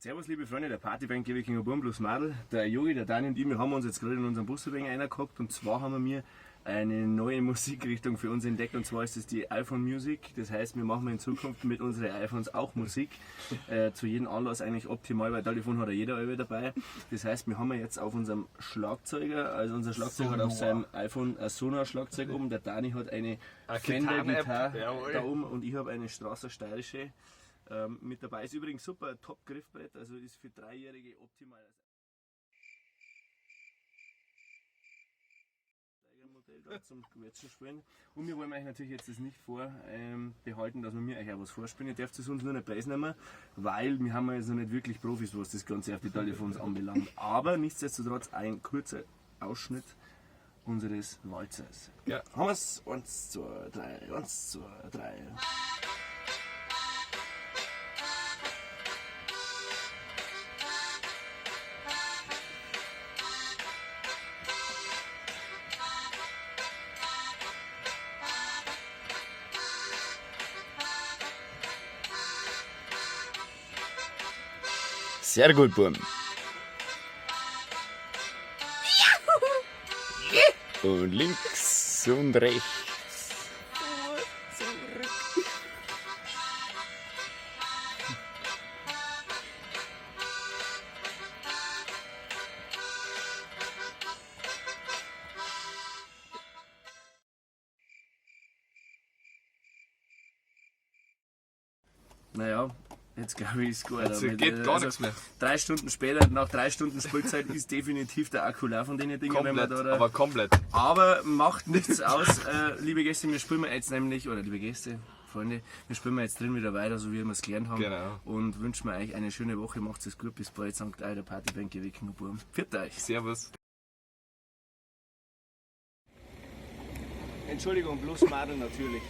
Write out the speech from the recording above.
Servus liebe Freunde der Partyband Gewikinger Burm plus Madel. Der Jogi, der Dani und ich, wir haben uns jetzt gerade in unserem Bus reingehockt und zwar haben wir eine neue Musikrichtung für uns entdeckt und zwar ist es die iPhone Music. Das heißt, wir machen in Zukunft mit unseren iPhones auch Musik. Zu jedem Anlass eigentlich optimal, weil Telefon hat ja jeder dabei. Das heißt, wir haben jetzt auf unserem Schlagzeuger, also unser Schlagzeuger hat auf seinem iPhone ein Sonar-Schlagzeug oben, der Dani hat eine Fender-Gitarre da oben und ich habe eine Strasser Steirische. Mit dabei ist übrigens super, Top-Griffbrett, also ist für Dreijährige optimal. Modell da zum Quetschen spielen. Und wir wollen euch natürlich jetzt das nicht vorbehalten, dass wir euch auch was vorspielen. Ihr dürft es uns nur nicht preisnehmen, weil wir haben jetzt noch nicht wirklich Profis, was das Ganze auf die Telefons anbelangt. Aber nichtsdestotrotz ein kurzer Ausschnitt unseres Walzers. Ja. Haben wir es? 1, 2, 3, 1, 2, 3. Sehr gut, Burm. Und links und rechts. Naja, jetzt glaube ich, ist gut. Jetzt geht gar nichts mehr. 3 Stunden später, nach 3 Stunden Spielzeit, ist definitiv der Akku leer von den Dingen. Komplett, wenn man da aber komplett. Aber macht nichts aus, liebe Gäste, wir spielen jetzt nämlich, oder liebe Gäste, Freunde, wir spielen jetzt drin wieder weiter, so wie wir es gelernt haben. Genau. Und wünschen wir euch eine schöne Woche, macht es gut, bis bald, St. der Partyband Gewikinger Burm. Pfiat euch! Servus. Entschuldigung, bloß Madel natürlich.